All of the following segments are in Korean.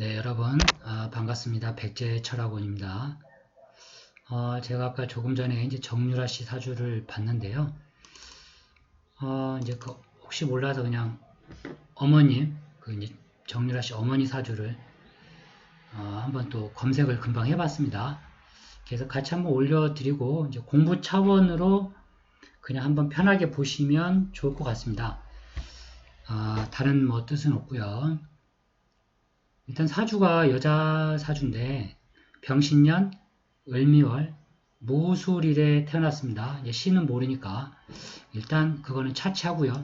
네, 여러분, 반갑습니다. 백제철학원입니다. 제가 아까 조금 전에 이제 정유라 씨 사주를 봤는데요. 이제 혹시 몰라서 그냥 어머님, 이제 정유라 씨 어머니 사주를 한번 또 검색을 금방 해봤습니다. 그래서 같이 한번 올려드리고 이제 공부 차원으로 그냥 한번 편하게 보시면 좋을 것 같습니다. 다른 뭐 뜻은 없고요. 일단 사주가 여자 사주인데 병신년, 을미월, 무술일에 태어났습니다. 이제 시는 모르니까 일단 그거는 차치하고요.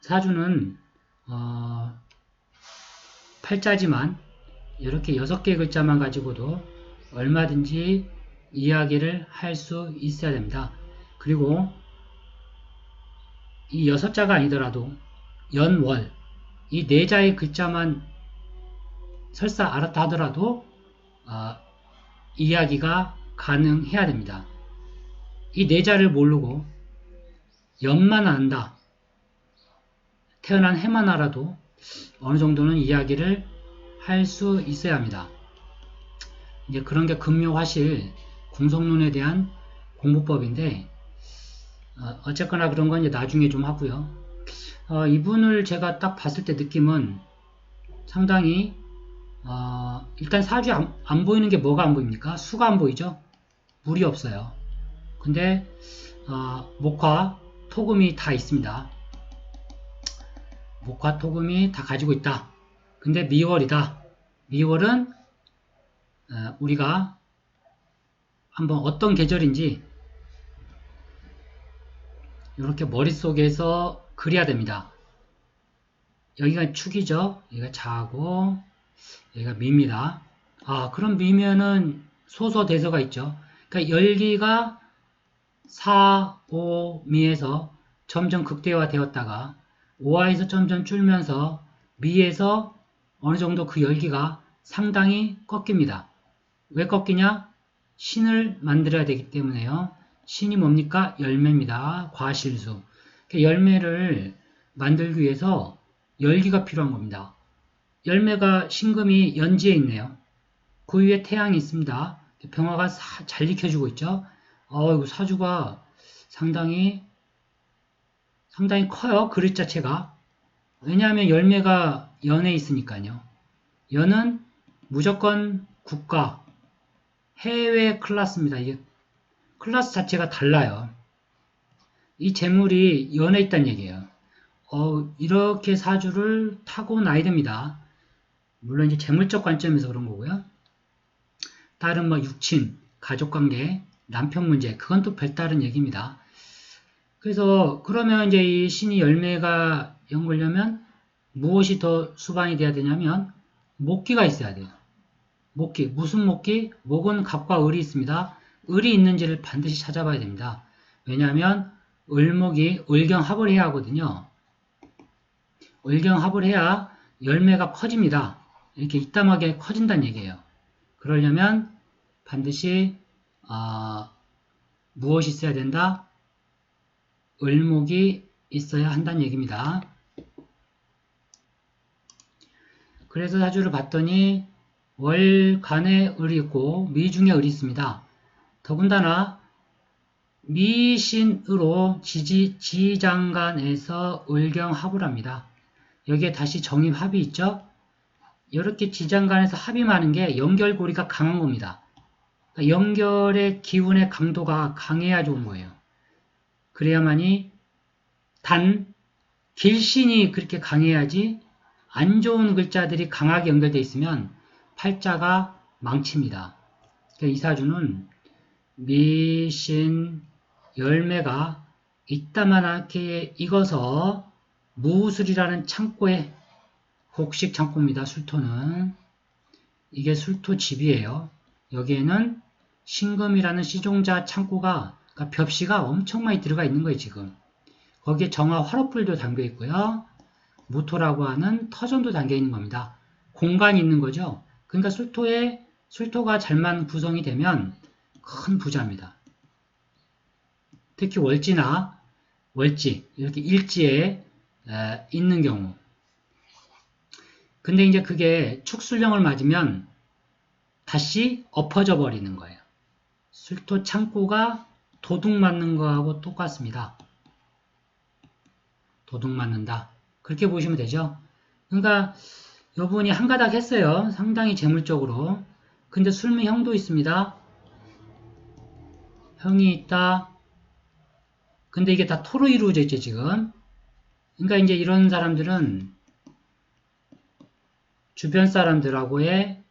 사주는 팔자지만 이렇게 6개 글자만 가지고도 얼마든지 이야기를 할 수 있어야 됩니다. 그리고 이 6자가 아니더라도 연, 월, 이 4자의 글자만 설사 알았다 하더라도 이야기가 가능해야 됩니다. 이 4자를 모르고 연만 안다, 태어난 해만 알아도 어느 정도는 이야기를 할 수 있어야 합니다. 이제 그런 게 금묘화실 공성론에 대한 공부법인데 어쨌거나 그런 건 이제 나중에 좀 하고요. 이분을 제가 딱 봤을 때 느낌은 상당히 일단 사주에 안 보이는 게 뭐가 안 보입니까? 수가 안 보이죠? 물이 없어요. 근데 목화, 토금이 다 있습니다. 목화, 토금이 다 가지고 있다. 근데 미월이다. 미월은 우리가 한번 어떤 계절인지 이렇게 머릿속에서 그려야 됩니다. 여기가 축이죠. 여기가 자고 여기가 미입니다. 그럼 미면은 소소대소가 있죠. 그러니까 열기가 4, 5, 미에서 점점 극대화 되었다가 5화에서 점점 줄면서 미에서 어느 정도 그 열기가 상당히 꺾입니다. 왜 꺾이냐? 신을 만들어야 되기 때문에요. 신이 뭡니까? 열매입니다. 과실수. 열매를 만들기 위해서 열기가 필요한 겁니다. 열매가 신금이 연지에 있네요. 그 위에 태양이 있습니다. 병화가 잘 익혀주고 있죠. 이거 사주가 상당히 커요. 그릇 자체가. 왜냐하면 열매가 연에 있으니까요. 연은 무조건 국가, 해외 클래스입니다. 이게 클래스 자체가 달라요. 이 재물이 연에 있다는 얘기예요. 이렇게 사주를 타고나야 됩니다. 물론 이제 재물적 관점에서 그런 거고요. 다른 뭐 육친, 가족관계, 남편 문제, 그건 또 별다른 얘기입니다. 그래서 그러면 이제 이 신이 열매가 연걸려면 무엇이 더 수반이 돼야 되냐면 목기가 있어야 돼요. 목기, 무슨 목기? 목은 갑과 을이 있습니다. 을이 있는지를 반드시 찾아봐야 됩니다. 왜냐하면 을목이 을경합을 해야 하거든요. 을경합을 해야 열매가 커집니다. 이렇게 이따하게 커진다는 얘기예요. 그러려면 반드시 무엇이 있어야 된다? 을목이 있어야 한다는 얘기입니다. 그래서 사주를 봤더니 월간에 을이 있고 미중에 을이 있습니다. 더군다나 미신으로 지장간에서 을경합을 합니다. 여기에 다시 정입합이 있죠? 이렇게 지장간에서 합이 많은 게 연결고리가 강한 겁니다. 그러니까 연결의 기운의 강도가 강해야 좋은 거예요. 그래야만이 길신이 그렇게 강해야지 안 좋은 글자들이 강하게 연결되어 있으면 팔자가 망칩니다. 그러니까 이 사주는 미신 열매가 이따만하게 익어서 무술이라는 창고에 곡식 창고입니다. 술토는. 이게 술토집이에요. 여기에는 신금이라는 시종자 창고가, 그러니까 벽시가 엄청 많이 들어가 있는 거예요, 지금. 거기에 정화 화로풀도 담겨 있고요. 무토라고 하는 터전도 담겨 있는 겁니다. 공간이 있는 거죠. 그러니까 술토가 잘만 구성이 되면 큰 부자입니다. 특히 월지, 이렇게 일지에 있는 경우. 근데 이제 그게 축술령을 맞으면 다시 엎어져 버리는 거예요. 술토 창고가 도둑 맞는 거하고 똑같습니다. 도둑 맞는다. 그렇게 보시면 되죠. 그러니까 요분이 한 가닥 했어요. 상당히 재물적으로. 근데 술미형도 있습니다. 형이 있다. 근데 이게 다 토로 이루어져 있죠, 지금. 그러니까 이제 이런 사람들은 주변 사람들하고의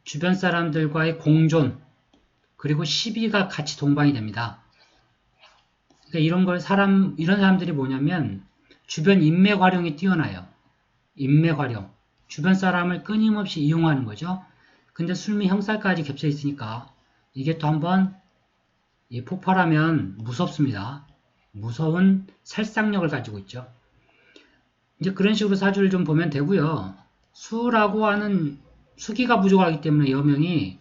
주변 사람들과의 공존 그리고 시비가 같이 동반이 됩니다. 그러니까 이런 사람들이 뭐냐면 주변 인맥 활용이 뛰어나요. 인맥 활용. 주변 사람을 끊임없이 이용하는 거죠. 근데 술미 형살까지 겹쳐 있으니까 이게 또 한번 폭발하면 무섭습니다. 무서운 살상력을 가지고 있죠. 이제 그런 식으로 사주를 좀 보면 되고요. 수라고 하는 수기가 부족하기 때문에 여명이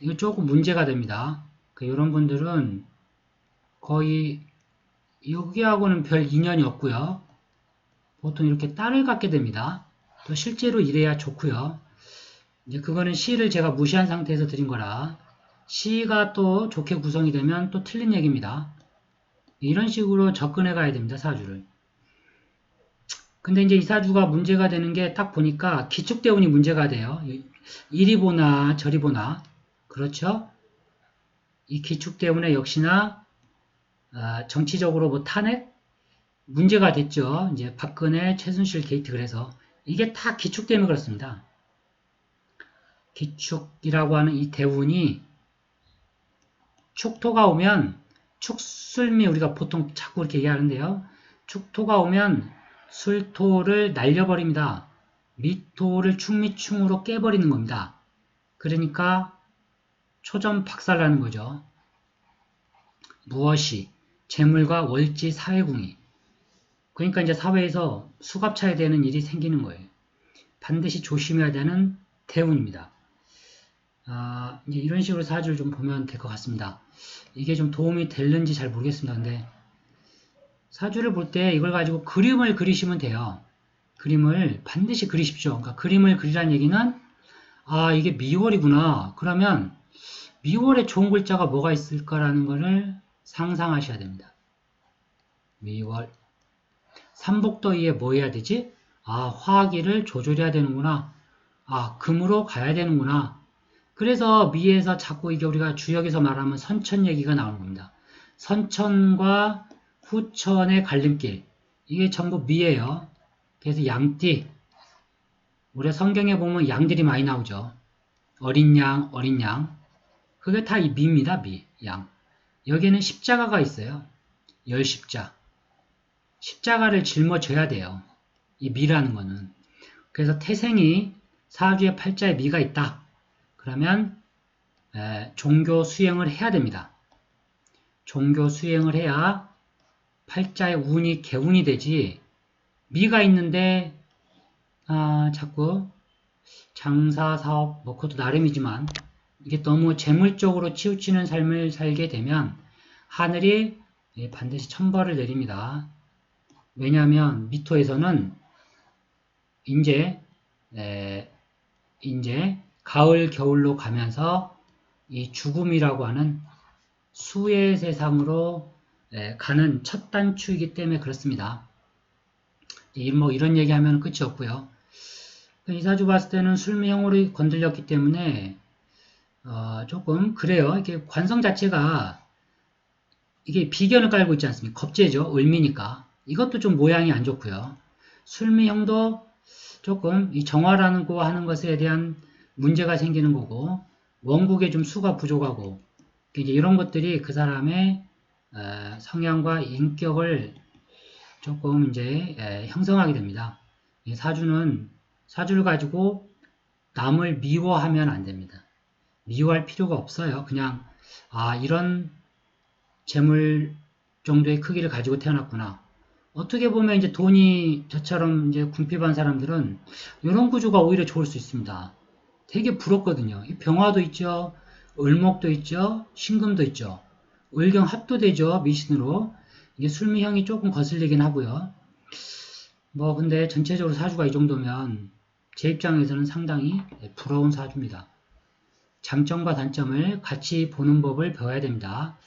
이거 조금 문제가 됩니다. 이런 분들은 거의 여기하고는 별 인연이 없고요. 보통 이렇게 딸을 갖게 됩니다. 또 실제로 이래야 좋고요. 이제 그거는 시를 제가 무시한 상태에서 드린 거라 시가 또 좋게 구성이 되면 또 틀린 얘기입니다. 이런 식으로 접근해 가야 됩니다. 사주를. 근데 이제 이 사주가 문제가 되는 게 딱 보니까 기축대운이 문제가 돼요. 이리 보나 저리 보나. 그렇죠? 이 기축대운에 역시나 정치적으로 뭐 탄핵? 문제가 됐죠. 이제 박근혜, 최순실 게이트 그래서 이게 다 기축 때문에 그렇습니다. 기축이라고 하는 이 대운이 축토가 오면 축술미 우리가 보통 자꾸 이렇게 얘기하는데요. 축토가 오면 술토를 날려버립니다. 미토를 충미충으로 깨버리는 겁니다. 그러니까 초점 박살나는 거죠. 무엇이 재물과 월지 사회궁이 그러니까 이제 사회에서 수갑차야 되는 일이 생기는 거예요. 반드시 조심해야 되는 대운입니다. 이제 이런 식으로 사주를 좀 보면 될 것 같습니다. 이게 좀 도움이 될는지 잘 모르겠습니다. 근데 사주를 볼 때 이걸 가지고 그림을 그리시면 돼요. 그림을 반드시 그리십시오. 그러니까 그림을 그리라는 얘기는 이게 미월이구나. 그러면 미월에 좋은 글자가 뭐가 있을까라는 것을 상상하셔야 됩니다. 미월. 삼복더위에 뭐 해야 되지? 화기를 조절해야 되는구나. 금으로 가야 되는구나. 그래서 미에서 자꾸 이게 우리가 주역에서 말하면 선천 얘기가 나오는 겁니다. 선천과 후천의 갈림길. 이게 전부 미예요. 그래서 양띠. 우리 성경에 보면 양들이 많이 나오죠. 어린 양, 어린 양. 그게 다 이 미입니다. 미, 양. 여기에는 십자가가 있어요. 열십자. 십자가를 짊어져야 돼요. 이 미라는 거는. 그래서 태생이 사주의 팔자에 미가 있다. 그러면 종교 수행을 해야 됩니다. 종교 수행을 해야 팔자의 운이 개운이 되지 미가 있는데 자꾸 장사, 사업, 뭐 그것도 나름이지만 이게 너무 재물적으로 치우치는 삶을 살게 되면 하늘이 반드시 천벌을 내립니다. 왜냐하면 미토에서는 이제 가을, 겨울로 가면서 이 죽음이라고 하는 수의 세상으로 가는 첫 단추이기 때문에 그렇습니다. 뭐 이런 얘기하면 끝이 없고요. 이 사주 봤을 때는 술미형으로 건들렸기 때문에 조금 그래요. 이게 관성 자체가 이게 비견을 깔고 있지 않습니까? 겁재죠. 을미니까. 이것도 좀 모양이 안 좋고요. 술미형도 조금 이 정화라는 거 하는 것에 대한 문제가 생기는 거고 원국에 좀 수가 부족하고 이제 이런 것들이 그 사람의 성향과 인격을 조금 이제 형성하게 됩니다. 사주를 가지고 남을 미워하면 안 됩니다. 미워할 필요가 없어요. 그냥 이런 재물 정도의 크기를 가지고 태어났구나. 어떻게 보면 이제 돈이 저처럼 이제 궁핍한 사람들은 이런 구조가 오히려 좋을 수 있습니다. 되게 부럽거든요. 병화도 있죠. 을목도 있죠. 신금도 있죠. 을경 합도 되죠. 미신으로. 이게 술미형이 조금 거슬리긴 하고요. 뭐 근데 전체적으로 사주가 이 정도면 제 입장에서는 상당히 부러운 사주입니다. 장점과 단점을 같이 보는 법을 배워야 됩니다.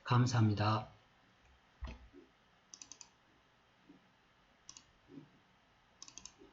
감사합니다.